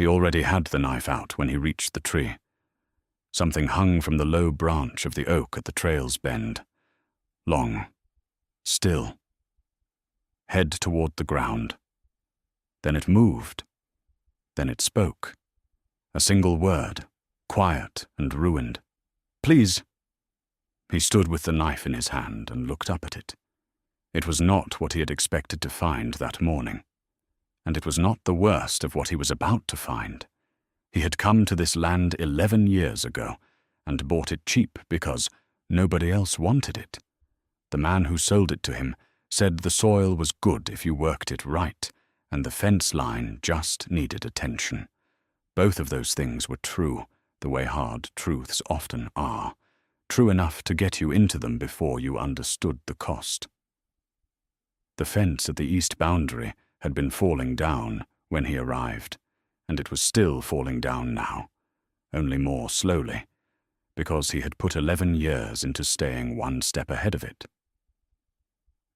He already had the knife out when he reached the tree. Something hung from the low branch of the oak at the trail's bend. Long. Still. Head toward the ground. Then it moved. Then it spoke. A single word, quiet and ruined. "Please." He stood with the knife in his hand and looked up at it. It was not what he had expected to find that morning. And it was not the worst of what he was about to find. He had come to this land 11 years ago and bought it cheap because nobody else wanted it. The man who sold it to him said the soil was good if you worked it right, and the fence line just needed attention. Both of those things were true, the way hard truths often are, true enough to get you into them before you understood the cost. The fence at the east boundary had been falling down when he arrived, and it was still falling down now, only more slowly, because he had put 11 years into staying one step ahead of it.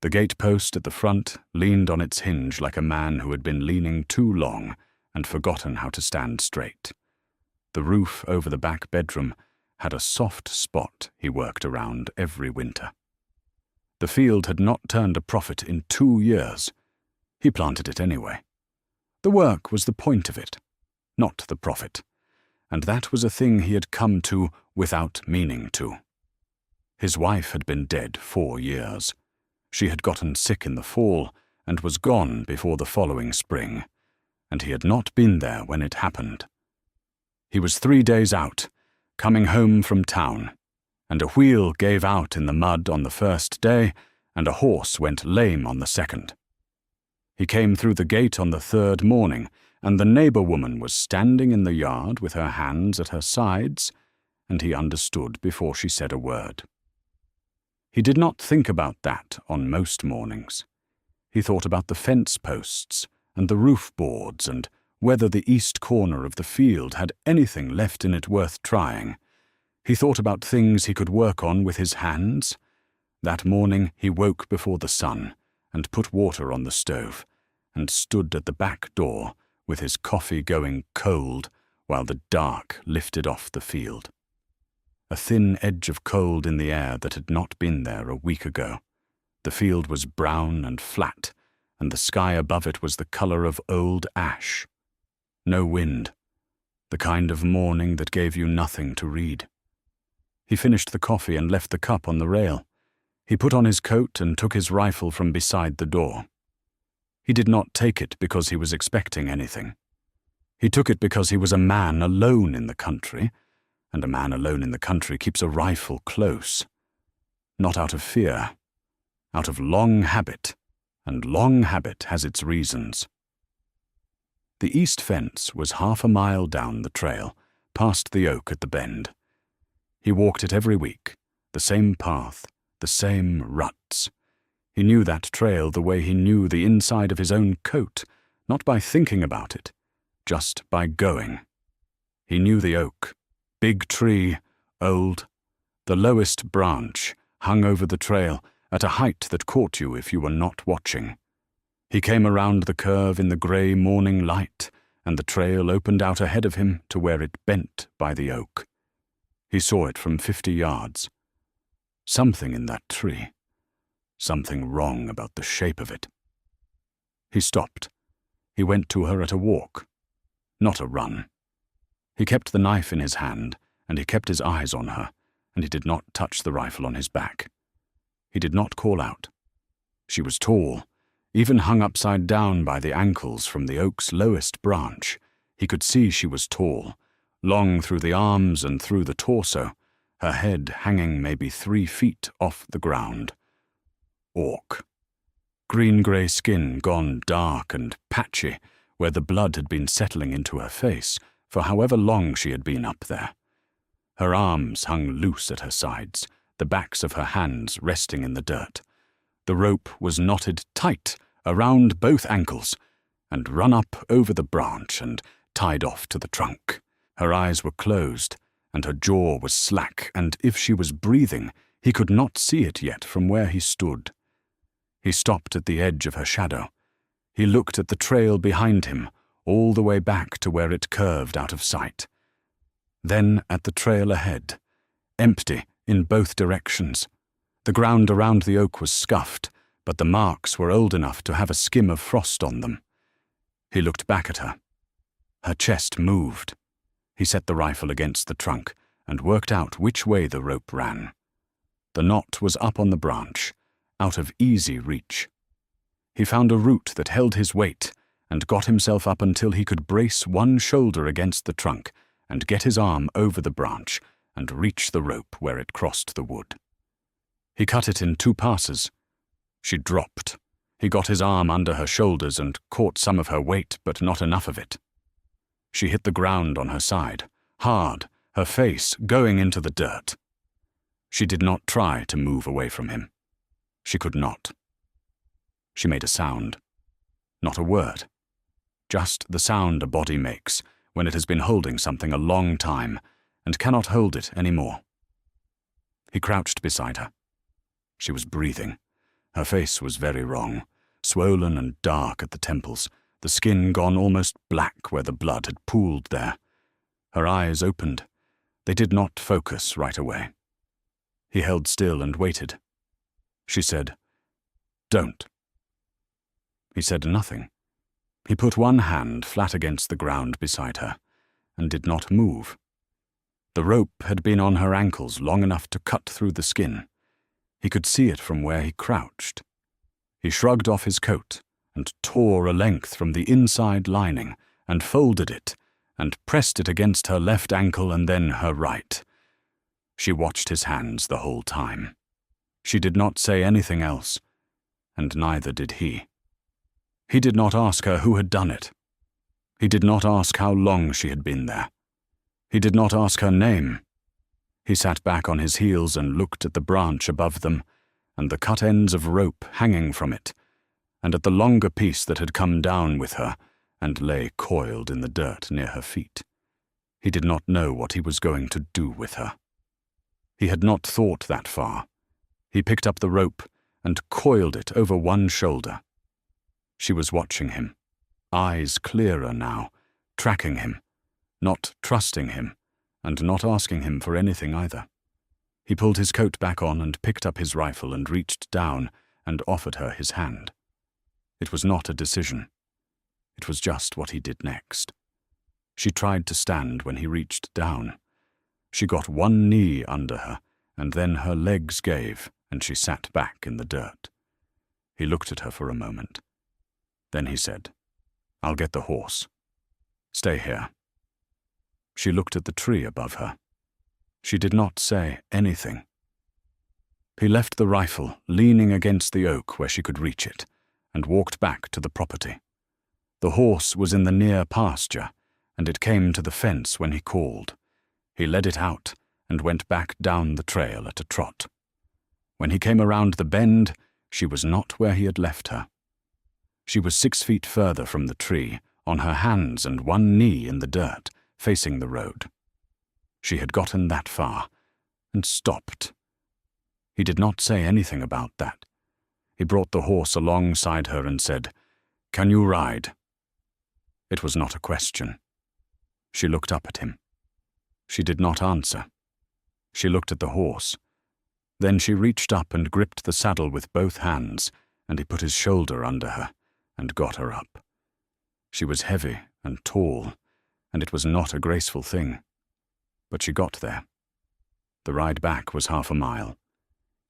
The gatepost at the front leaned on its hinge like a man who had been leaning too long and forgotten how to stand straight. The roof over the back bedroom had a soft spot he worked around every winter. The field had not turned a profit in 2 years. He planted it anyway. The work was the point of it, not the profit, and that was a thing he had come to without meaning to. His wife had been dead 4 years. She had gotten sick in the fall and was gone before the following spring, and he had not been there when it happened. He was 3 days out, coming home from town, and a wheel gave out in the mud on the first day, and a horse went lame on the second. He came through the gate on the 3rd morning, and the neighbor woman was standing in the yard with her hands at her sides, and he understood before she said a word. He did not think about that on most mornings. He thought about the fence posts and the roof boards and whether the east corner of the field had anything left in it worth trying. He thought about things he could work on with his hands. That morning he woke before the sun and put water on the stove and stood at the back door with his coffee going cold while the dark lifted off the field. A thin edge of cold in the air that had not been there a week ago. The field was brown and flat, and the sky above it was the color of old ash. No wind. The kind of morning that gave you nothing to read. He finished the coffee and left the cup on the rail. He put on his coat and took his rifle from beside the door. He did not take it because he was expecting anything. He took it because he was a man alone in the country, and a man alone in the country keeps a rifle close. Not out of fear, out of long habit, and long habit has its reasons. The east fence was 1/2 mile down the trail, past the oak at the bend. He walked it every week, the same path, the same ruts. He knew that trail the way he knew the inside of his own coat, not by thinking about it, just by going. He knew the oak. Big tree, old. The lowest branch hung over the trail at a height that caught you if you were not watching. He came around the curve in the grey morning light, and the trail opened out ahead of him to where it bent by the oak. He saw it from 50 yards. Something in that tree. Something wrong about the shape of it. He stopped. He went to her at a walk, not a run. He kept the knife in his hand, and he kept his eyes on her, and he did not touch the rifle on his back. He did not call out. She was tall, even hung upside down by the ankles from the oak's lowest branch. He could see she was tall, long through the arms and through the torso, her head hanging maybe 3 feet off the ground. Orc. Green-grey skin gone dark and patchy, where the blood had been settling into her face, for however long she had been up there. Her arms hung loose at her sides, the backs of her hands resting in the dirt. The rope was knotted tight around both ankles and run up over the branch and tied off to the trunk. Her eyes were closed and her jaw was slack, and if she was breathing, he could not see it yet from where he stood. He stopped at the edge of her shadow. He looked at the trail behind him, all the way back to where it curved out of sight. Then at the trail ahead, empty in both directions. The ground around the oak was scuffed, but the marks were old enough to have a skim of frost on them. He looked back at her. Her chest moved. He set the rifle against the trunk and worked out which way the rope ran. The knot was up on the branch, out of easy reach. He found a root that held his weight and got himself up until he could brace one shoulder against the trunk and get his arm over the branch and reach the rope where it crossed the wood. He cut it in 2 passes. She dropped. He got his arm under her shoulders and caught some of her weight, but not enough of it. She hit the ground on her side, hard, her face going into the dirt. She did not try to move away from him. She could not. She made a sound. Not a word. Just the sound a body makes when it has been holding something a long time and cannot hold it any more. He crouched beside her. She was breathing. Her face was very wrong, swollen and dark at the temples, the skin gone almost black where the blood had pooled there. Her eyes opened. They did not focus right away. He held still and waited. She said, "Don't." He said nothing. He put one hand flat against the ground beside her and did not move. The rope had been on her ankles long enough to cut through the skin. He could see it from where he crouched. He shrugged off his coat and tore a length from the inside lining and folded it and pressed it against her left ankle and then her right. She watched his hands the whole time. She did not say anything else, and neither did he. He did not ask her who had done it. He did not ask how long she had been there. He did not ask her name. He sat back on his heels and looked at the branch above them, and the cut ends of rope hanging from it, and at the longer piece that had come down with her and lay coiled in the dirt near her feet. He did not know what he was going to do with her. He had not thought that far. He picked up the rope and coiled it over one shoulder. She was watching him, eyes clearer now, tracking him, not trusting him, and not asking him for anything either. He pulled his coat back on and picked up his rifle and reached down and offered her his hand. It was not a decision. It was just what he did next. She tried to stand when he reached down. She got one knee under her, and then her legs gave, and she sat back in the dirt. He looked at her for a moment. Then he said, "I'll get the horse. Stay here." She looked at the tree above her. She did not say anything. He left the rifle leaning against the oak where she could reach it, and walked back to the property. The horse was in the near pasture, and it came to the fence when he called. He led it out and went back down the trail at a trot. When he came around the bend, she was not where he had left her. She was 6 feet further from the tree, on her hands and one knee in the dirt, facing the road. She had gotten that far, and stopped. He did not say anything about that. He brought the horse alongside her and said, "Can you ride?" It was not a question. She looked up at him. She did not answer. She looked at the horse. Then she reached up and gripped the saddle with both hands, and he put his shoulder under her and got her up. She was heavy and tall, and it was not a graceful thing. But she got there. The ride back was 1/2 mile.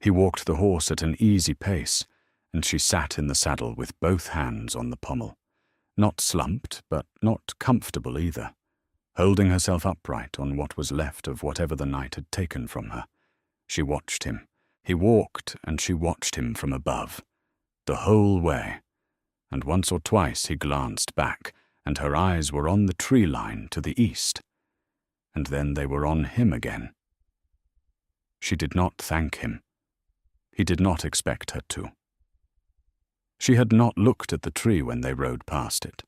He walked the horse at an easy pace, and she sat in the saddle with both hands on the pommel, not slumped, but not comfortable either, holding herself upright on what was left of whatever the night had taken from her. She watched him. He walked, and she watched him from above, the whole way, and once or twice he glanced back, and her eyes were on the tree line to the east, and then they were on him again. She did not thank him. He did not expect her to. She had not looked at the tree when they rode past it.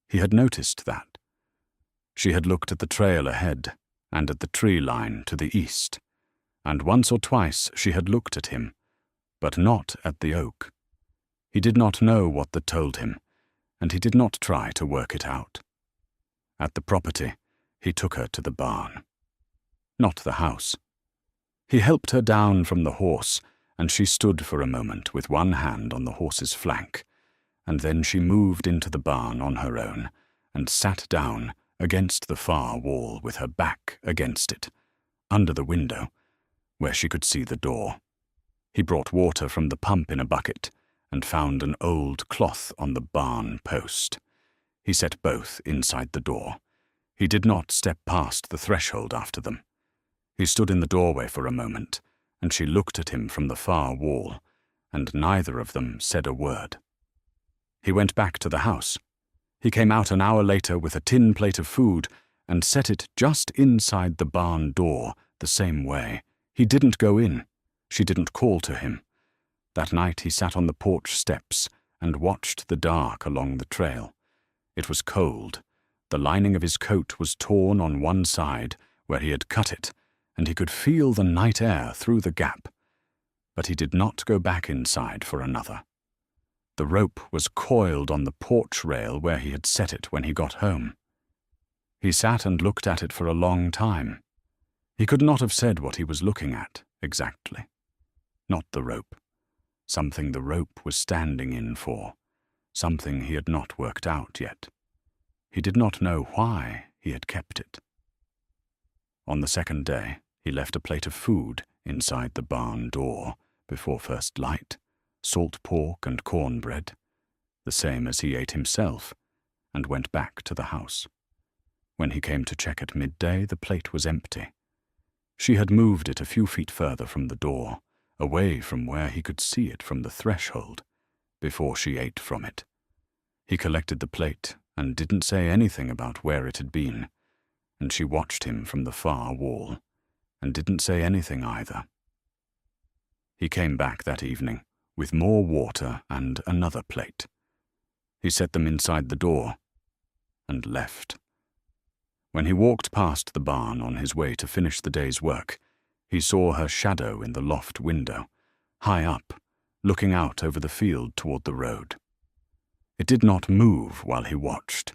He had noticed that. She had looked at the trail ahead and at the tree line to the east, and once or twice she had looked at him, but not at the oak. He did not know what that told him, and he did not try to work it out. At the property, he took her to the barn. Not the house. He helped her down from the horse, and she stood for a moment with one hand on the horse's flank, and then she moved into the barn on her own and sat down against the far wall with her back against it, under the window, where she could see the door. He brought water from the pump in a bucket and found an old cloth on the barn post. He set both inside the door. He did not step past the threshold after them. He stood in the doorway for a moment, and she looked at him from the far wall, and neither of them said a word. He went back to the house. He came out an hour later with a tin plate of food and set it just inside the barn door the same way. He didn't go in. She didn't call to him. That night he sat on the porch steps and watched the dark along the trail. It was cold. The lining of his coat was torn on one side where he had cut it, and he could feel the night air through the gap. But he did not go back inside for another. The rope was coiled on the porch rail where he had set it when he got home. He sat and looked at it for a long time. He could not have said what he was looking at, exactly. Not the rope. Something the rope was standing in for. Something he had not worked out yet. He did not know why he had kept it. On the second day, he left a plate of food inside the barn door before first light, salt pork and cornbread, the same as he ate himself, and went back to the house. When he came to check at midday, the plate was empty. She had moved it a few feet further from the door, away from where he could see it from the threshold, before she ate from it. He collected the plate and didn't say anything about where it had been, and she watched him from the far wall, and didn't say anything either. He came back that evening with more water and another plate. He set them inside the door and left. When he walked past the barn on his way to finish the day's work, he saw her shadow in the loft window, high up, looking out over the field toward the road. It did not move while he watched.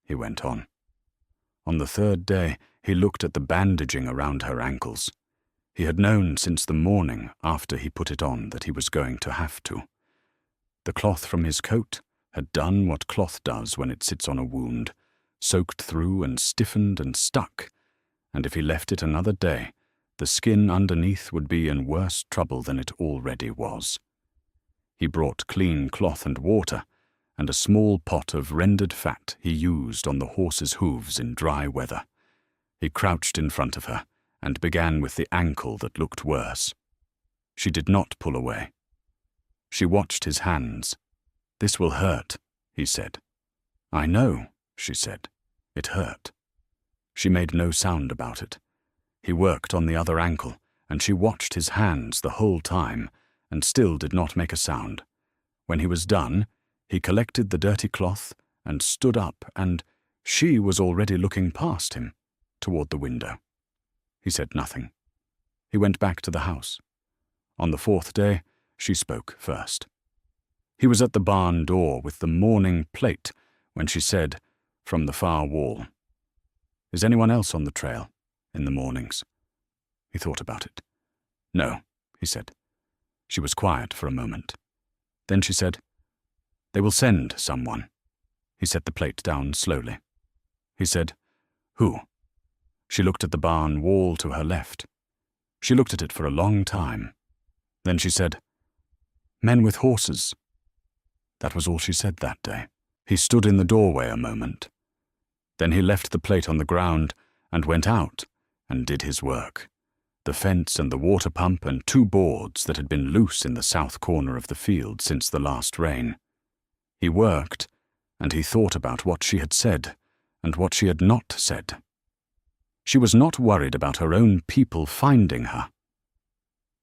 He went on. On the third day, he looked at the bandaging around her ankles. He had known since the morning after he put it on that he was going to have to. The cloth from his coat had done what cloth does when it sits on a wound, soaked through and stiffened and stuck, and if he left it another day, the skin underneath would be in worse trouble than it already was. He brought clean cloth and water, and a small pot of rendered fat he used on the horse's hooves in dry weather. He crouched in front of her and began with the ankle that looked worse. She did not pull away. She watched his hands. "This will hurt," he said. "I know," she said. "It hurt." She made no sound about it. He worked on the other ankle, and she watched his hands the whole time, and still did not make a sound. When he was done, he collected the dirty cloth and stood up, and she was already looking past him, toward the window. He said nothing. He went back to the house. On the fourth day, she spoke first. He was at the barn door with the morning plate when she said, from the far wall, "Is anyone else on the trail in the mornings?" He thought about it. "No," he said. She was quiet for a moment. Then she said, "They will send someone." He set the plate down slowly. He said, "Who?" She looked at the barn wall to her left. She looked at it for a long time. Then she said, "Men with horses." That was all she said that day. He stood in the doorway a moment. Then he left the plate on the ground and went out and did his work. The fence and the water pump and 2 boards that had been loose in the south corner of the field since the last rain. He worked, and he thought about what she had said and what she had not said. She was not worried about her own people finding her.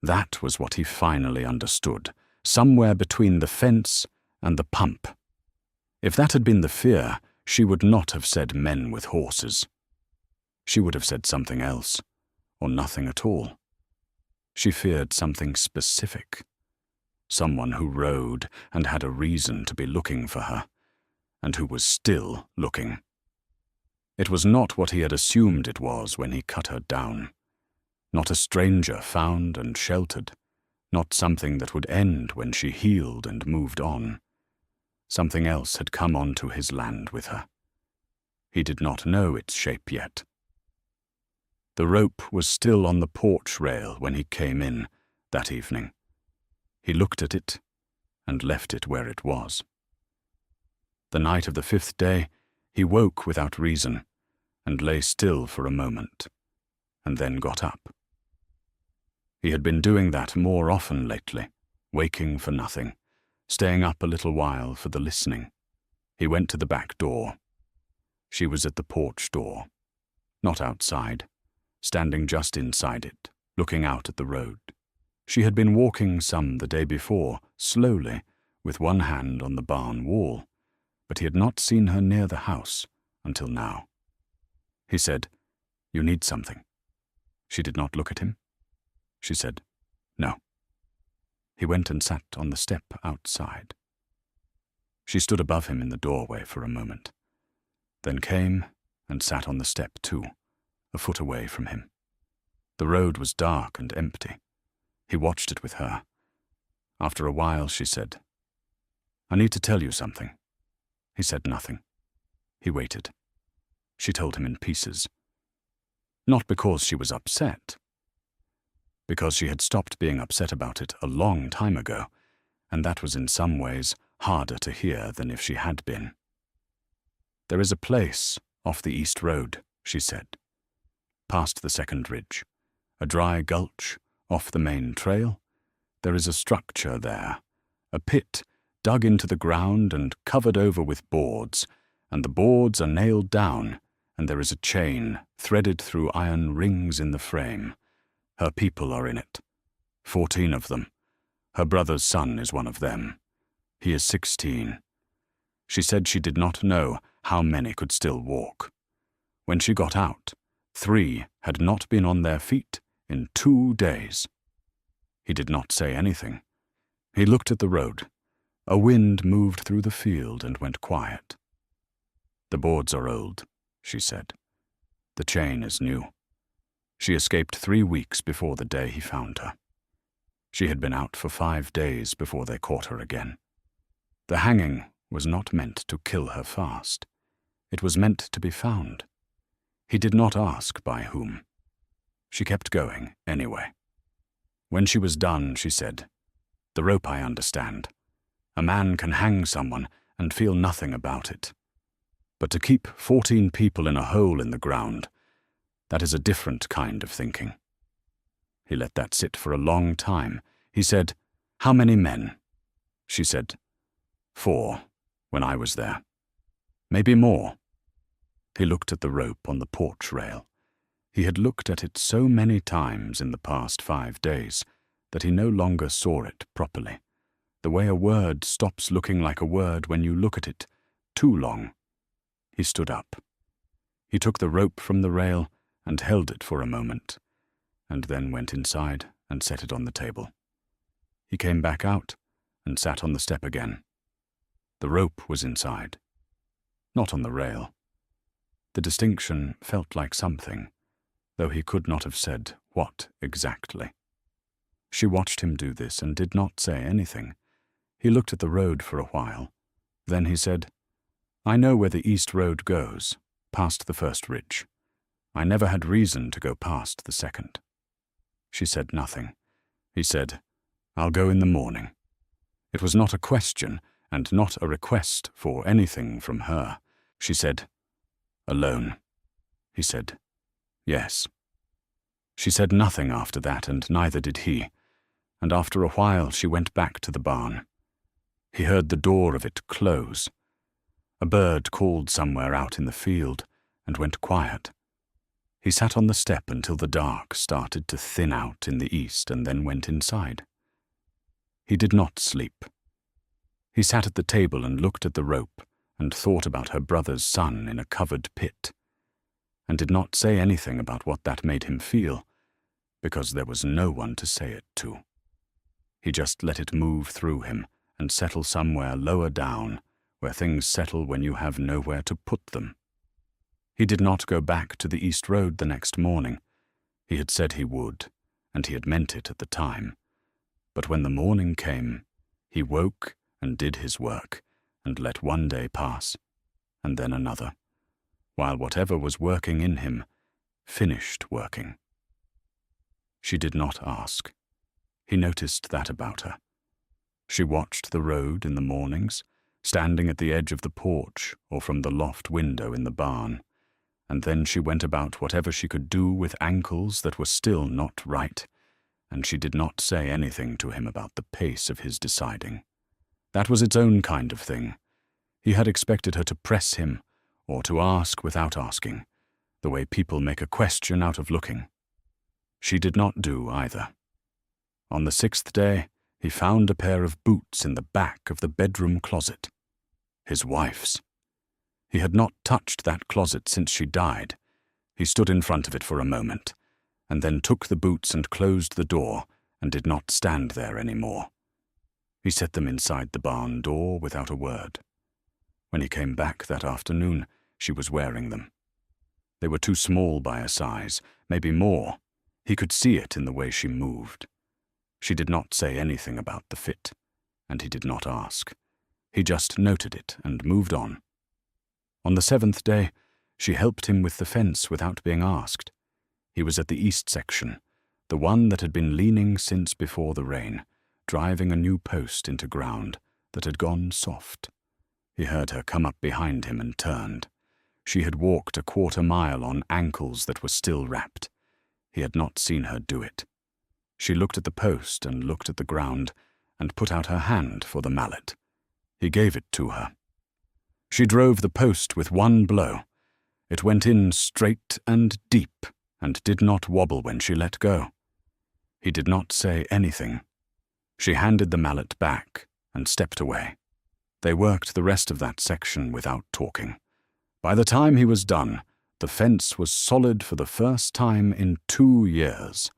That was what he finally understood, somewhere between the fence and the pump. If that had been the fear, she would not have said men with horses. She would have said something else, or nothing at all. She feared something specific. Someone who rode and had a reason to be looking for her. and who was still looking. It was not what he had assumed it was when he cut her down. Not a stranger found and sheltered, not something that would end when she healed and moved on. Something else had come onto his land with her. He did not know its shape yet. The rope was still on the porch rail when he came in that evening. He looked at it and left it where it was. The night of the 5th day, he woke without reason and lay still for a moment, and then got up. He had been doing that more often lately, waking for nothing, staying up a little while for the listening. He went to the back door. She was at the porch door, not outside, standing just inside it, looking out at the road. She had been walking some the day before, slowly, with one hand on the barn wall, but he had not seen her near the house until now. He said, "You need something." She did not look at him. She said, "No." He went and sat on the step outside. She stood above him in the doorway for a moment, then came and sat on the step too, a foot away from him. The road was dark and empty. He watched it with her. After a while she said, "I need to tell you something." He said nothing. He waited. She told him in pieces. Not because she was upset. Because she had stopped being upset about it a long time ago, and that was in some ways harder to hear than if she had been. "There is a place off the East Road," she said. "Past the second ridge, a dry gulch off the main trail. There is a structure there, a pit dug into the ground and covered over with boards, and the boards are nailed down, and there is a chain threaded through iron rings in the frame. Her people are in it, 14 of them. Her brother's son is one of them. He is 16. She said she did not know how many could still walk. When she got out, 3 had not been on their feet in 2 days. He did not say anything. He looked at the road. A wind moved through the field and went quiet. "The boards are old," she said. "The chain is new. She escaped 3 weeks before the day he found her. She had been out for 5 days before they caught her again. The hanging was not meant to kill her fast. It was meant to be found. He did not ask by whom. She kept going anyway. When she was done, she said, 'The rope I understand. A man can hang someone and feel nothing about it. But to keep 14 people in a hole in the ground, that is a different kind of thinking.' He let that sit for a long time. He said, 'How many men?' She said, 4, when I was there. Maybe more." He looked at the rope on the porch rail. He had looked at it so many times in the past 5 days that he no longer saw it properly, the way a word stops looking like a word when you look at it too long. He stood up. He took the rope from the rail and held it for a moment, and then went inside and set it on the table. He came back out and sat on the step again. The rope was inside, not on the rail. The distinction felt like something, though he could not have said what exactly. She watched him do this and did not say anything. He looked at the road for a while. Then he said, "I know where the East Road goes, past the first ridge. I never had reason to go past the second." She said nothing. He said, "I'll go in the morning." It was not a question and not a request for anything from her. She said, "Alone?" He said, "Yes." She said nothing after that, and neither did he, and after a while she went back to the barn. He heard the door of it close. A bird called somewhere out in the field and went quiet. He sat on the step until the dark started to thin out in the east and then went inside. He did not sleep. He sat at the table and looked at the rope and thought about her brother's son in a covered pit, and did not say anything about what that made him feel, because there was no one to say it to. He just let it move through him and settle somewhere lower down where things settle when you have nowhere to put them. He did not go back to the East Road the next morning. He had said he would, and he had meant it at the time. But when the morning came, he woke and did his work, and let one day pass, and then another, while whatever was working in him finished working. She did not ask. He noticed that about her. She watched the road in the mornings, standing at the edge of the porch or from the loft window in the barn, and then she went about whatever she could do with ankles that were still not right, and she did not say anything to him about the pace of his deciding. That was its own kind of thing. He had expected her to press him, or to ask without asking, the way people make a question out of looking. She did not do either. On the 6th day, he found a pair of boots in the back of the bedroom closet. His wife's. He had not touched that closet since she died. He stood in front of it for a moment, and then took the boots and closed the door, and did not stand there any more. He set them inside the barn door without a word. When he came back that afternoon, she was wearing them. They were too small by her size, maybe more. He could see it in the way she moved. She did not say anything about the fit, and he did not ask. He just noted it and moved on. On the 7th day, she helped him with the fence without being asked. He was at the east section, the one that had been leaning since before the rain, driving a new post into ground that had gone soft. He heard her come up behind him and turned. She had walked a quarter mile on ankles that were still wrapped. He had not seen her do it. She looked at the post and looked at the ground and put out her hand for the mallet. He gave it to her. She drove the post with one blow. It went in straight and deep and did not wobble when she let go. He did not say anything. She handed the mallet back and stepped away. They worked the rest of that section without talking. By the time he was done, the fence was solid for the first time in 2 years.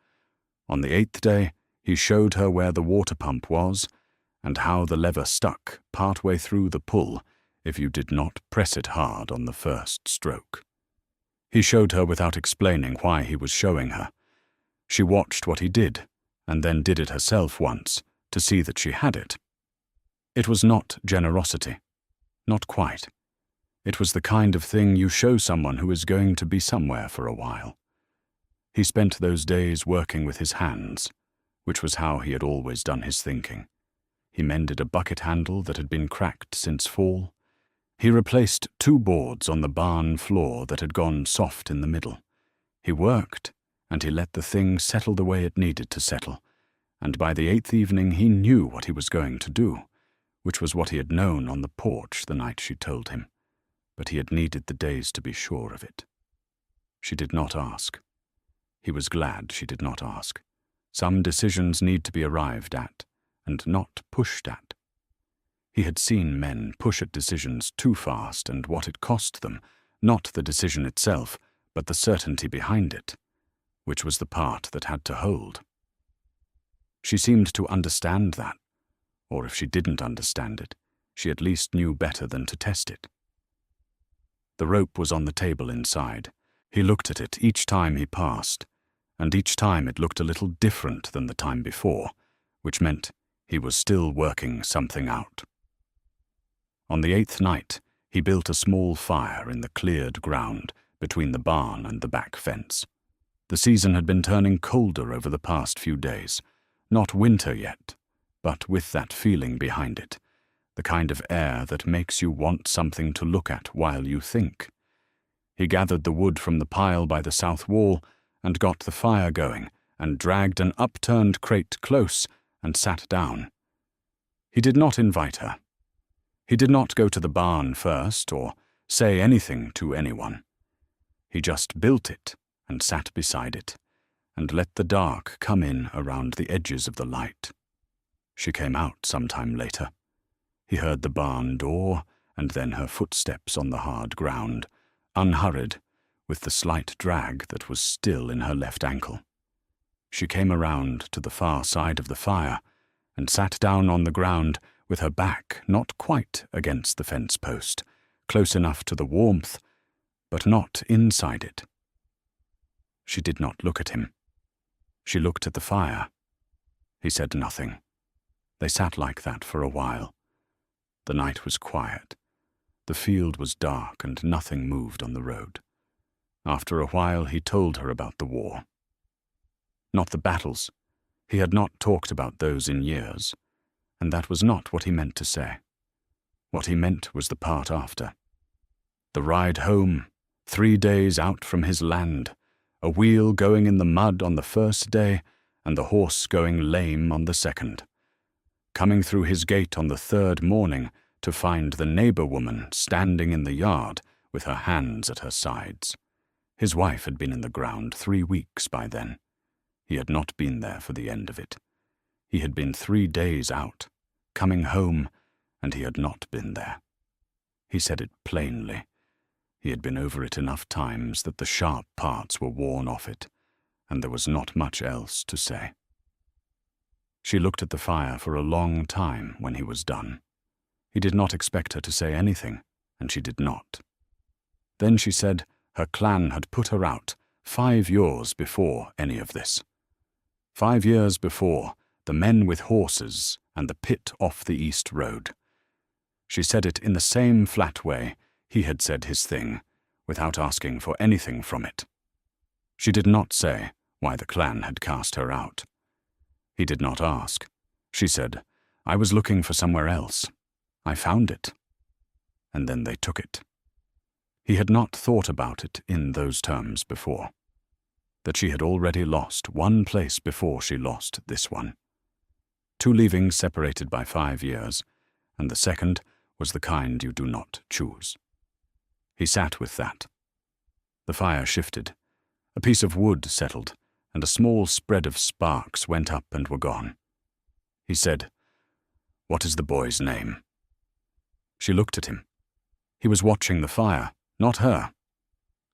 On the 8th day, he showed her where the water pump was and how the lever stuck partway through the pull if you did not press it hard on the first stroke. He showed her without explaining why he was showing her. She watched what he did, and then did it herself once to see that she had it. It was not generosity. Not quite. It was the kind of thing you show someone who is going to be somewhere for a while. He spent those days working with his hands, which was how he had always done his thinking. He mended a bucket handle that had been cracked since fall. He replaced 2 boards on the barn floor that had gone soft in the middle. He worked, and he let the thing settle the way it needed to settle, and by the 8th evening he knew what he was going to do, which was what he had known on the porch the night she told him, but he had needed the days to be sure of it. She did not ask. He was glad she did not ask. Some decisions need to be arrived at, and not pushed at. He had seen men push at decisions too fast and what it cost them, not the decision itself, but the certainty behind it, which was the part that had to hold. She seemed to understand that, or if she didn't understand it, she at least knew better than to test it. The rope was on the table inside. He looked at it each time he passed, and each time it looked a little different than the time before, which meant he was still working something out. On the 8th night, he built a small fire in the cleared ground between the barn and the back fence. The season had been turning colder over the past few days, not winter yet, but with that feeling behind it, the kind of air that makes you want something to look at while you think. He gathered the wood from the pile by the south wall and got the fire going and dragged an upturned crate close and sat down. He did not invite her. He did not go to the barn first or say anything to anyone. He just built it and sat beside it and let the dark come in around the edges of the light. She came out some time later. He heard the barn door and then her footsteps on the hard ground, unhurried, with the slight drag that was still in her left ankle. She came around to the far side of the fire and sat down on the ground with her back not quite against the fence post, close enough to the warmth, but not inside it. She did not look at him. She looked at the fire. He said nothing. They sat like that for a while. The night was quiet. The field was dark and nothing moved on the road. After a while he told her about the war. Not the battles. He had not talked about those in years, and that was not what he meant to say. What he meant was the part after. The ride home, 3 days out from his land, a wheel going in the mud on the first day, and the horse going lame on the second. Coming through his gate on the third morning to find the neighbor woman standing in the yard with her hands at her sides. His wife had been in the ground 3 weeks by then. He had not been there for the end of it. He had been 3 days out, coming home, and he had not been there. He said it plainly. He had been over it enough times that the sharp parts were worn off it, and there was not much else to say. She looked at the fire for a long time when he was done. He did not expect her to say anything, and she did not. Then she said her clan had put her out 5 years before any of this. 5 years before, the men with horses and the pit off the east road. She said it in the same flat way he had said his thing, without asking for anything from it. She did not say why the clan had cast her out. He did not ask. She said, "I was looking for somewhere else. I found it." And then they took it. He had not thought about it in those terms before. That she had already lost one place before she lost this one. 2 leavings separated by 5 years, and the second was the kind you do not choose. He sat with that. The fire shifted. A piece of wood settled, and a small spread of sparks went up and were gone. He said, "What is the boy's name?" She looked at him. He was watching the fire, not her.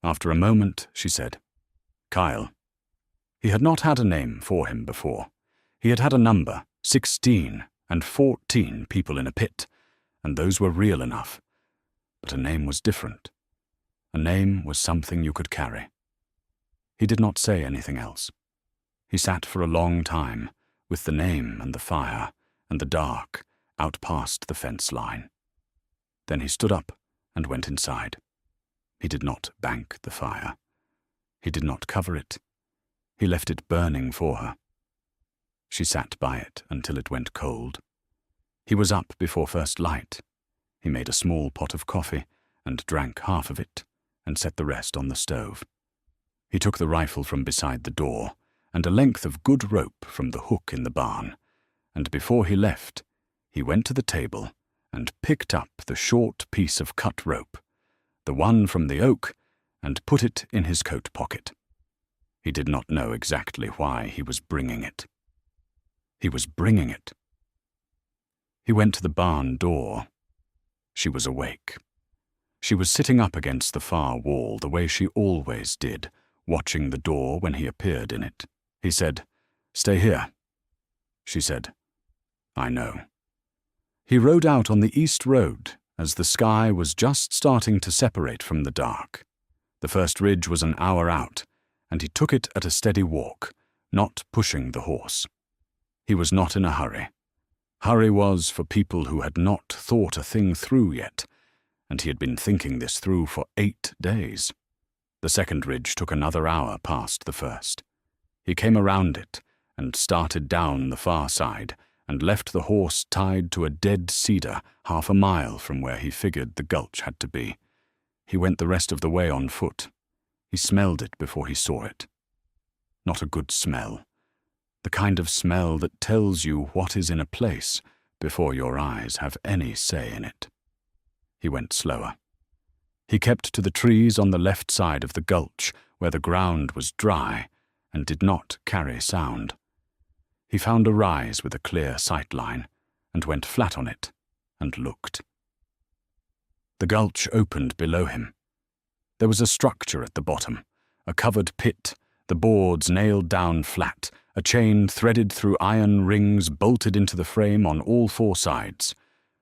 After a moment, she said, "Kyle." He had not had a name for him before. He had had a number, 16, and 14 people in a pit, and those were real enough. But a name was different. A name was something you could carry. He did not say anything else. He sat for a long time, with the name and the fire and the dark out past the fence line. Then he stood up and went inside. He did not bank the fire. He did not cover it. He left it burning for her. She sat by it until it went cold. He was up before first light. He made a small pot of coffee and drank half of it and set the rest on the stove. He took the rifle from beside the door and a length of good rope from the hook in the barn, and before he left, he went to the table and picked up the short piece of cut rope, the one from the oak, and put it in his coat pocket. He did not know exactly why he was bringing it. He was bringing it. He went to the barn door. She was awake. She was sitting up against the far wall the way she always did, watching the door when he appeared in it. He said, "Stay here." She said, "I know." He rode out on the east road as the sky was just starting to separate from the dark. The first ridge was an hour out, and he took it at a steady walk, not pushing the horse. He was not in a hurry. Hurry was for people who had not thought a thing through yet, and he had been thinking this through for 8 days. The second ridge took another hour past the first. He came around it and started down the far side and left the horse tied to a dead cedar 1/2 mile from where he figured the gulch had to be. He went the rest of the way on foot. He smelled it before he saw it. Not a good smell. The kind of smell that tells you what is in a place before your eyes have any say in it. He went slower. He kept to the trees on the left side of the gulch where the ground was dry and did not carry sound. He found a rise with a clear sight line and went flat on it and looked. The gulch opened below him. There was a structure at the bottom, a covered pit, the boards nailed down flat, a chain threaded through iron rings bolted into the frame on all 4 sides,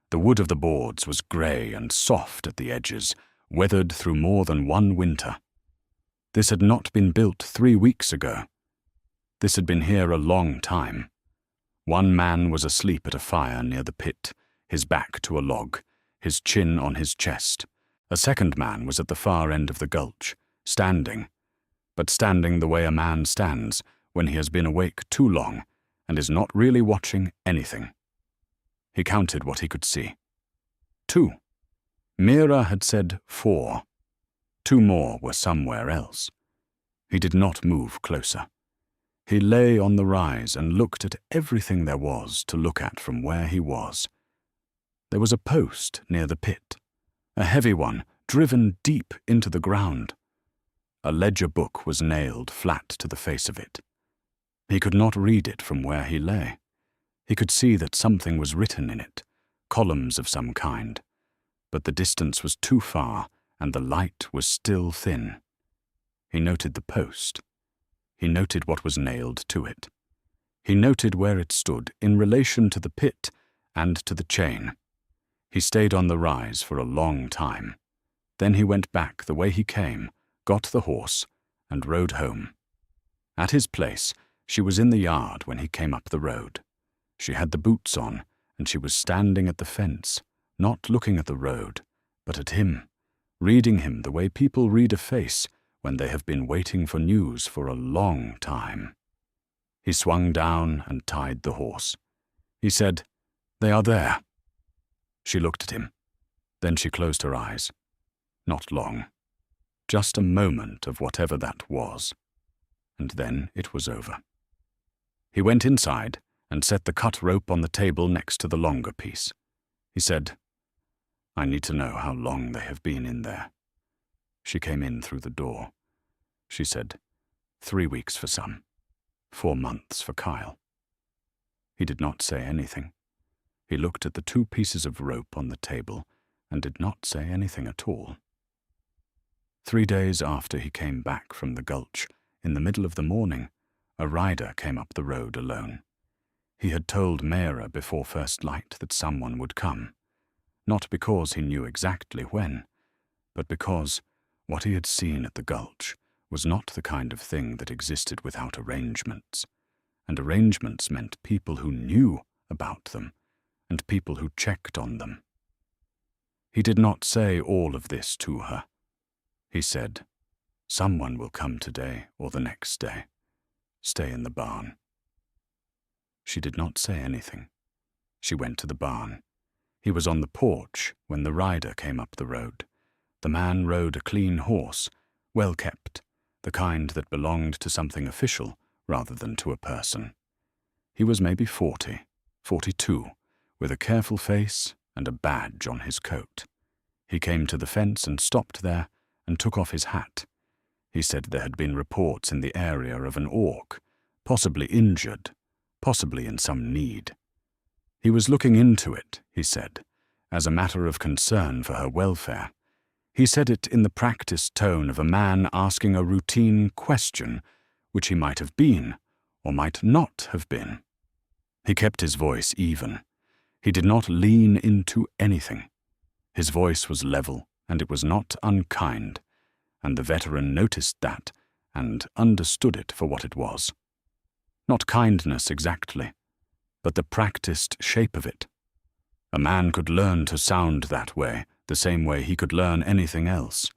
The wood of the boards was grey and soft at the edges, weathered through more than one winter. This had not been built 3 weeks ago. This had been here a long time. One man was asleep at a fire near the pit, his back to a log, his chin on his chest. A second man was at the far end of the gulch, standing, but standing the way a man stands when he has been awake too long and is not really watching anything. He counted what he could see. 2. Mira had said 4. 2 more were somewhere else. He did not move closer. He lay on the rise and looked at everything there was to look at from where he was. There was a post near the pit, a heavy one driven deep into the ground. A ledger book was nailed flat to the face of it. He could not read it from where he lay. He could see that something was written in it, columns of some kind, but the distance was too far and the light was still thin. He noted the post. He noted what was nailed to it. He noted where it stood in relation to the pit and to the chain. He stayed on the rise for a long time. Then he went back the way he came, got the horse, and rode home. At his place, she was in the yard when he came up the road. She had the boots on, and she was standing at the fence, not looking at the road, but at him, reading him the way people read a face when they have been waiting for news for a long time. He swung down and tied the horse. He said, "They are there." She looked at him. Then she closed her eyes. Not long. Just a moment of whatever that was. And then it was over. He went inside and set the cut rope on the table next to the longer piece. He said, "I need to know how long they have been in there." She came in through the door. She said, 3 weeks for some, 4 months for Kyle. He did not say anything. He looked at the 2 pieces of rope on the table and did not say anything at all. 3 days after he came back from the gulch, in the middle of the morning, a rider came up the road alone. He had told Mira before first light that someone would come, not because he knew exactly when, but because what he had seen at the gulch was not the kind of thing that existed without arrangements, and arrangements meant people who knew about them and people who checked on them. He did not say all of this to her. He said, "Someone will come today or the next day. Stay in the barn." She did not say anything. She went to the barn. He was on the porch when the rider came up the road. The man rode a clean horse, well kept, the kind that belonged to something official rather than to a person. He was maybe 40, 42, with a careful face and a badge on his coat. He came to the fence and stopped there and took off his hat. He said there had been reports in the area of an orc, possibly injured, possibly in some need. He was looking into it, he said, as a matter of concern for her welfare. He said it in the practiced tone of a man asking a routine question, which he might have been, or might not have been. He kept his voice even. He did not lean into anything. His voice was level, and it was not unkind, and the veteran noticed that and understood it for what it was. Not kindness exactly, but the practiced shape of it. A man could learn to sound that way, the same way he could learn anything else.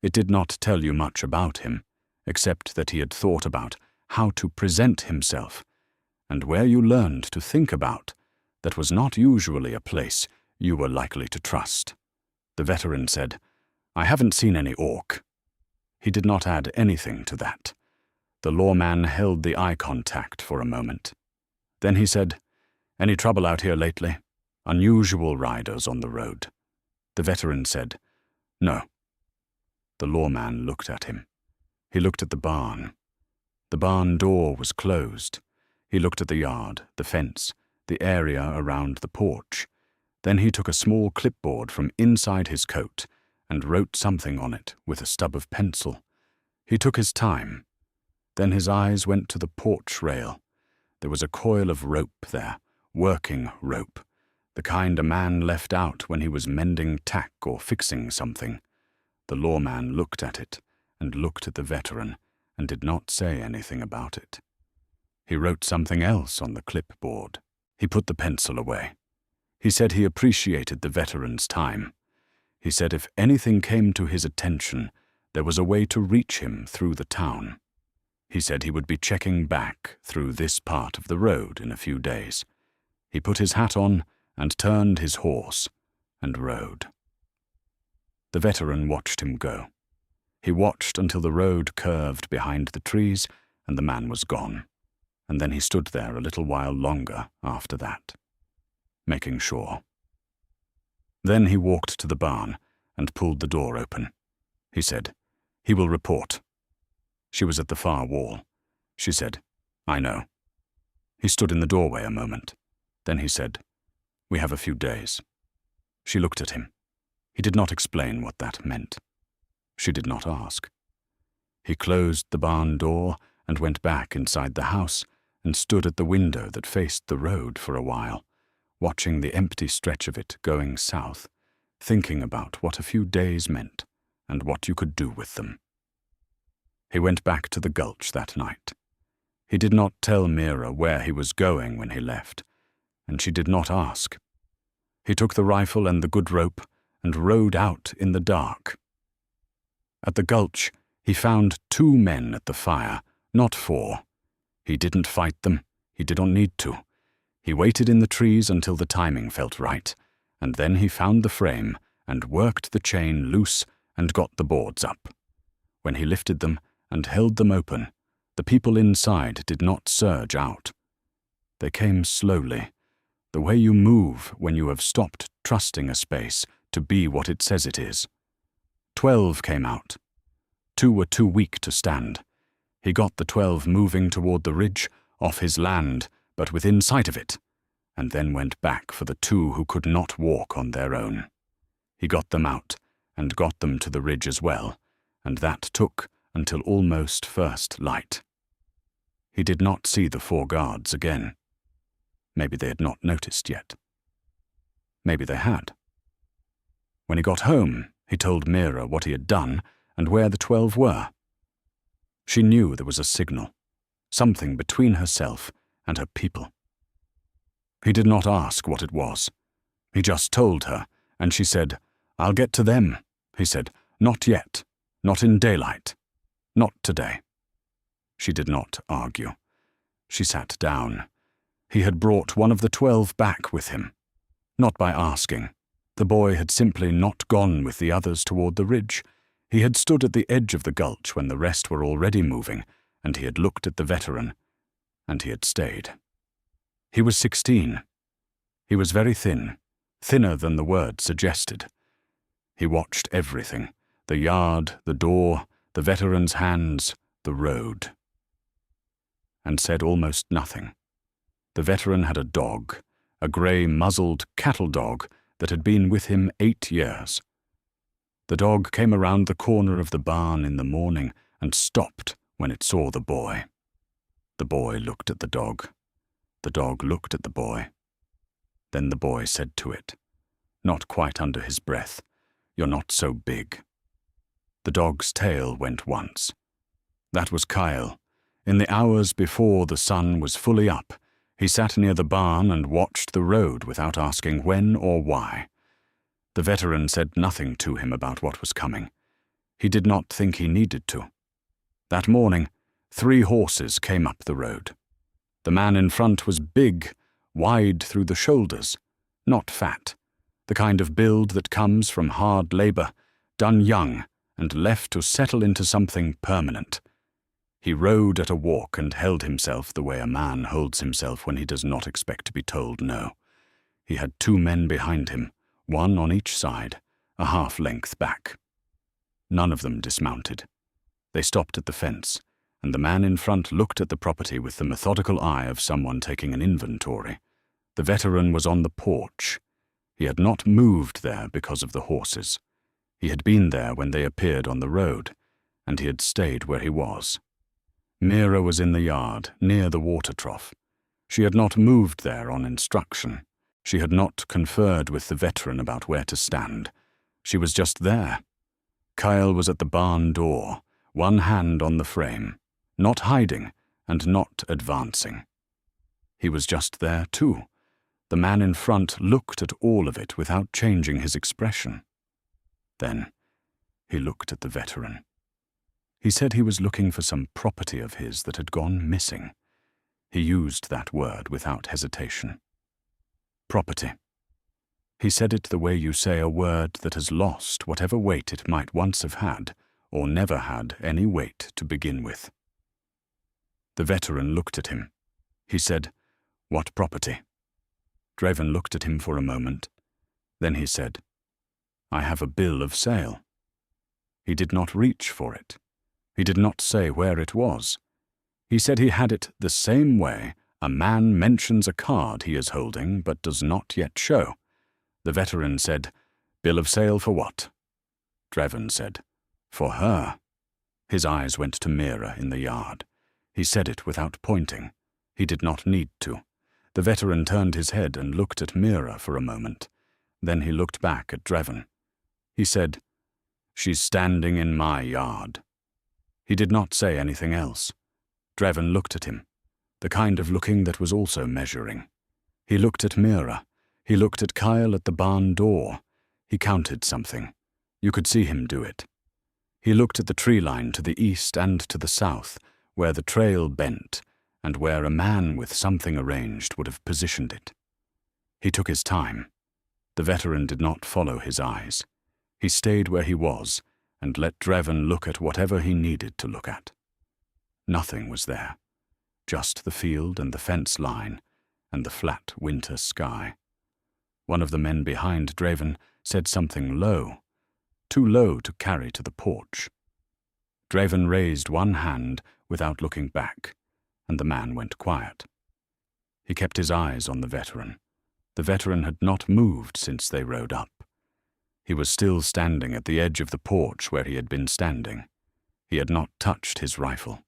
It did not tell you much about him, except that he had thought about how to present himself, and where you learned to think about, that was not usually a place you were likely to trust. The veteran said, "I haven't seen any orc." He did not add anything to that. The lawman held the eye contact for a moment. Then he said, "Any trouble out here lately? Unusual riders on the road?" The veteran said, "No." The lawman looked at him. He looked at the barn. The barn door was closed. He looked at the yard, the fence, the area around the porch. Then he took a small clipboard from inside his coat and wrote something on it with a stub of pencil. He took his time. Then his eyes went to the porch rail. There was a coil of rope there, working rope, the kind a man left out when he was mending tack or fixing something. The lawman looked at it and looked at the veteran and did not say anything about it. He wrote something else on the clipboard. He put the pencil away. He said he appreciated the veteran's time. He said if anything came to his attention, there was a way to reach him through the town. He said he would be checking back through this part of the road in a few days. He put his hat on and turned his horse and rode. The veteran watched him go. He watched until the road curved behind the trees and the man was gone, and then he stood there a little while longer after that, making sure. Then he walked to the barn and pulled the door open. He said, "He will report." She was at the far wall. She said, "I know." He stood in the doorway a moment. Then he said, "We have a few days." She looked at him. He did not explain what that meant. She did not ask. He closed the barn door and went back inside the house and stood at the window that faced the road for a while, watching the empty stretch of it going south, thinking about what a few days meant and what you could do with them. He went back to the gulch that night. He did not tell Mira where he was going when he left, and she did not ask. He took the rifle and the good rope and rode out in the dark. At the gulch, he found 2 men at the fire, not 4. He didn't fight them. He did not need to. He waited in the trees until the timing felt right, and then he found the frame and worked the chain loose and got the boards up. When he lifted them and held them open, the people inside did not surge out. They came slowly, the way you move when you have stopped trusting a space to be what it says it is. 12 came out. 2 were too weak to stand. He got the 12 moving toward the ridge, off his land, but within sight of it, and then went back for the 2 who could not walk on their own. He got them out, and got them to the ridge as well, and that took until almost first light. He did not see the 4 guards again. Maybe they had not noticed yet. Maybe they had. When he got home, he told Mira what he had done and where the 12 were. She knew there was a signal, something between herself and her people. He did not ask what it was. He just told her, and she said, "I'll get to them." He said, "Not yet, not in daylight, not today." She did not argue. She sat down. He had brought one of the 12 back with him, not by asking. The boy had simply not gone with the others toward the ridge. He had stood at the edge of the gulch when the rest were already moving, and he had looked at the veteran, and he had stayed. He was 16. He was very thin, thinner than the word suggested. He watched everything, the yard, the door, the veteran's hands, the road, and said almost nothing. The veteran had a dog, a grey muzzled cattle dog that had been with him 8 years. The dog came around the corner of the barn in the morning and stopped when it saw the boy. The boy looked at the dog. The dog looked at the boy. Then the boy said to it, not quite under his breath, "You're not so big." The dog's tail went once. That was Kyle. In the hours before the sun was fully up, he sat near the barn and watched the road without asking when or why. The veteran said nothing to him about what was coming. He did not think he needed to. That morning, 3 horses came up the road. The man in front was big, wide through the shoulders, not fat, the kind of build that comes from hard labor, done young and left to settle into something permanent. He rode at a walk and held himself the way a man holds himself when he does not expect to be told no. He had 2 men behind him, 1 on each side, a half-length back. None of them dismounted. They stopped at the fence, and the man in front looked at the property with the methodical eye of someone taking an inventory. The veteran was on the porch. He had not moved there because of the horses. He had been there when they appeared on the road, and he had stayed where he was. Mira was in the yard, near the water trough. She had not moved there on instruction. She had not conferred with the veteran about where to stand. She was just there. Kyle was at the barn door, one hand on the frame, not hiding and not advancing. He was just there too. The man in front looked at all of it without changing his expression. Then he looked at the veteran. He said he was looking for some property of his that had gone missing. He used that word without hesitation. Property. He said it the way you say a word that has lost whatever weight it might once have had, or never had any weight to begin with. The veteran looked at him. He said, "What property?" Draven looked at him for a moment. Then he said, "I have a bill of sale." He did not reach for it. He did not say where it was. He said he had it the same way a man mentions a card he is holding but does not yet show. The veteran said, "Bill of sale for what?" Draven said, "For her." His eyes went to Mira in the yard. He said it without pointing. He did not need to. The veteran turned his head and looked at Mira for a moment. Then he looked back at Draven. He said, "She's standing in my yard." He did not say anything else. Draven looked at him, the kind of looking that was also measuring. He looked at Mira. He looked at Kyle at the barn door. He counted something. You could see him do it. He looked at the tree line to the east and to the south, where the trail bent, and where a man with something arranged would have positioned it. He took his time. The veteran did not follow his eyes. He stayed where he was, and let Draven look at whatever he needed to look at. Nothing was there, just the field and the fence line, and the flat winter sky. One of the men behind Draven said something low, too low to carry to the porch. Draven raised one hand without looking back, and the man went quiet. He kept his eyes on the veteran. The veteran had not moved since they rode up. He was still standing at the edge of the porch where he had been standing. He had not touched his rifle.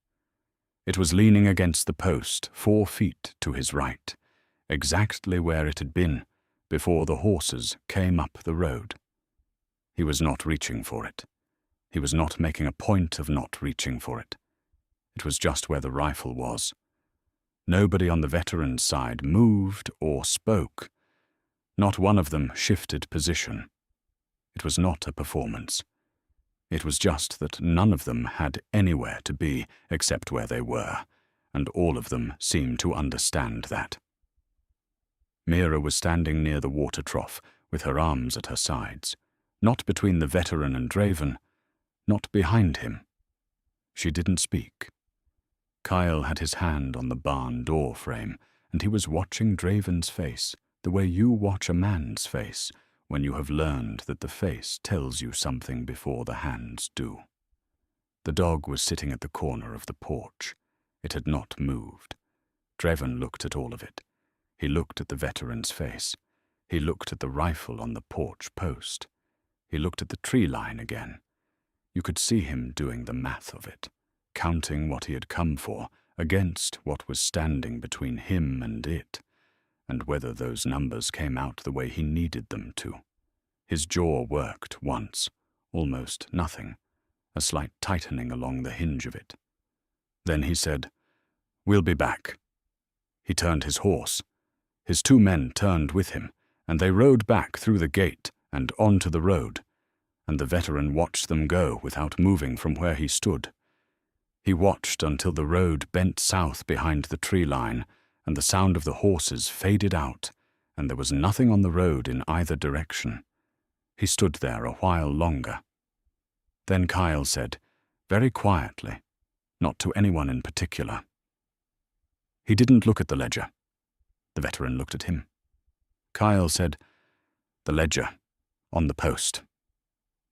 It was leaning against the post 4 feet to his right, exactly where it had been before the horses came up the road. He was not reaching for it. He was not making a point of not reaching for it. It was just where the rifle was. Nobody on the veteran's side moved or spoke. Not one of them shifted position. It was not a performance. It was just that none of them had anywhere to be except where they were, and all of them seemed to understand that. Mira was standing near the water trough with her arms at her sides, not between the veteran and Draven, not behind him. She didn't speak. Kyle had his hand on the barn door frame, and he was watching Draven's face, the way you watch a man's face, when you have learned that the face tells you something before the hands do. The dog was sitting at the corner of the porch. It had not moved. Draven looked at all of it. He looked at the veteran's face. He looked at the rifle on the porch post. He looked at the tree line again. You could see him doing the math of it, counting what he had come for against what was standing between him and it, and whether those numbers came out the way he needed them to. His jaw worked once, almost nothing, a slight tightening along the hinge of it. Then he said, "We'll be back." He turned his horse. His 2 men turned with him, and they rode back through the gate and onto the road, and the veteran watched them go without moving from where he stood. He watched until the road bent south behind the tree line, and the sound of the horses faded out, and there was nothing on the road in either direction. He stood there a while longer. Then Kyle said, very quietly, not to anyone in particular. He didn't look at the ledger. The veteran looked at him. Kyle said, "The ledger, on the post.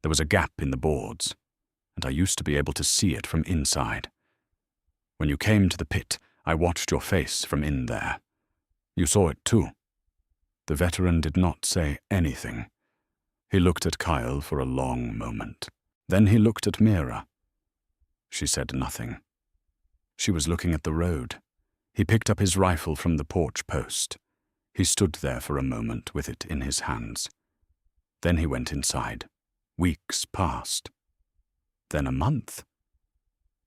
There was a gap in the boards, and I used to be able to see it from inside. When you came to the pit, I watched your face from in there. You saw it too." The veteran did not say anything. He looked at Kyle for a long moment. Then he looked at Mira. She said nothing. She was looking at the road. He picked up his rifle from the porch post. He stood there for a moment with it in his hands. Then he went inside. Weeks passed. Then a month.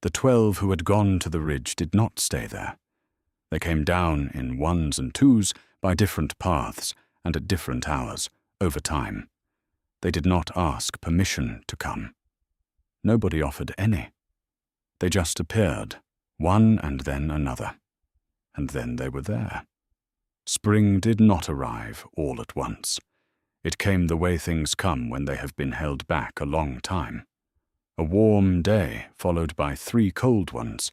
The 12 who had gone to the ridge did not stay there. They came down in 1s and 2s by different paths and at different hours, over time. They did not ask permission to come. Nobody offered any. They just appeared, one and then another. And then they were there. Spring did not arrive all at once. It came the way things come when they have been held back a long time. A warm day followed by 3 cold ones,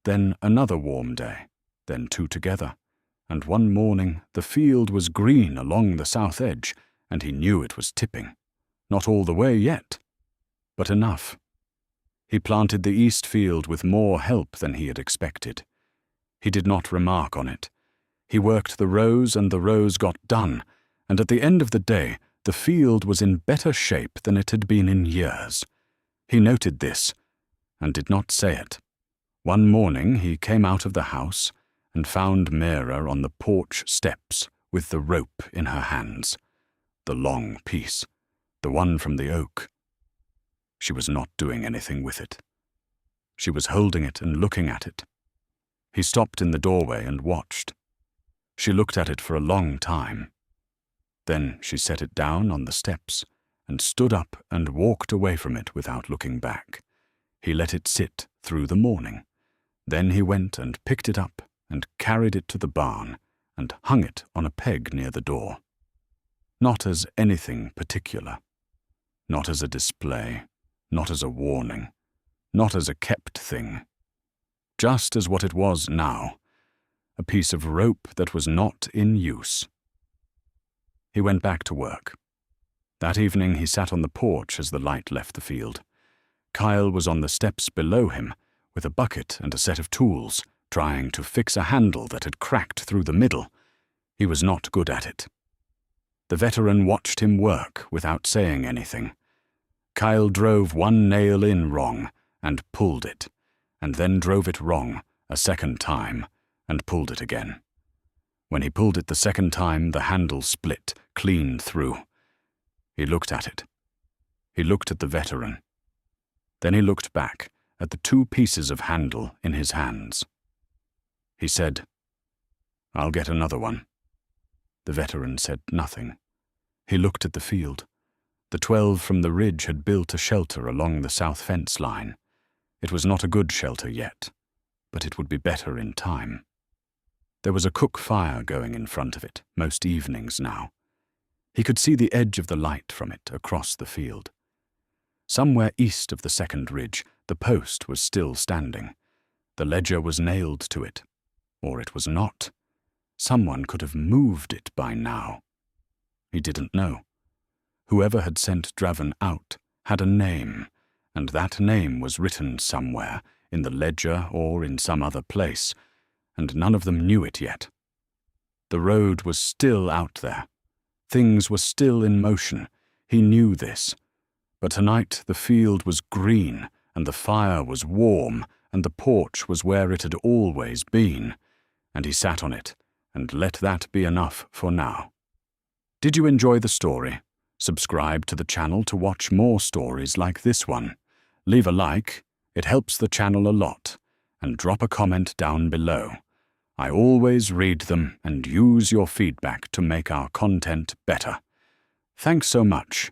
then another warm day, then 2 together, and one morning the field was green along the south edge, and he knew it was tipping. Not all the way yet, but enough. He planted the east field with more help than he had expected. He did not remark on it. He worked the rows and the rows got done, and at the end of the day the field was in better shape than it had been in years. He noted this, and did not say it. One morning he came out of the house and found Mera on the porch steps with the rope in her hands, the long piece, the one from the oak. She was not doing anything with it. She was holding it and looking at it. He stopped in the doorway and watched. She looked at it for a long time. Then she set it down on the steps and stood up and walked away from it without looking back. He let it sit through the morning. Then he went and picked it up and carried it to the barn and hung it on a peg near the door. Not as anything particular. Not as a display. Not as a warning. Not as a kept thing. Just as what it was now. A piece of rope that was not in use. He went back to work. That evening he sat on the porch as the light left the field. Kyle was on the steps below him, with a bucket and a set of tools, trying to fix a handle that had cracked through the middle. He was not good at it. The veteran watched him work without saying anything. Kyle drove one nail in wrong and pulled it, and then drove it wrong a second time and pulled it again. When he pulled it the second time, the handle split clean through. He looked at it. He looked at the veteran. Then he looked back at the 2 pieces of handle in his hands. He said, "I'll get another one." The veteran said nothing. He looked at the field. The 12 from the ridge had built a shelter along the south fence line. It was not a good shelter yet, but it would be better in time. There was a cook fire going in front of it most evenings now. He could see the edge of the light from it across the field. Somewhere east of the second ridge, the post was still standing. The ledger was nailed to it. Or it was not. Someone could have moved it by now. He didn't know. Whoever had sent Draven out had a name, and that name was written somewhere, in the ledger or in some other place, and none of them knew it yet. The road was still out there. Things were still in motion. He knew this. But tonight the field was green, and the fire was warm, and the porch was where it had always been, and he sat on it, and let that be enough for now. Did you enjoy the story? Subscribe to the channel to watch more stories like this one. Leave a like, it helps the channel a lot, and drop a comment down below. I always read them and use your feedback to make our content better. Thanks so much.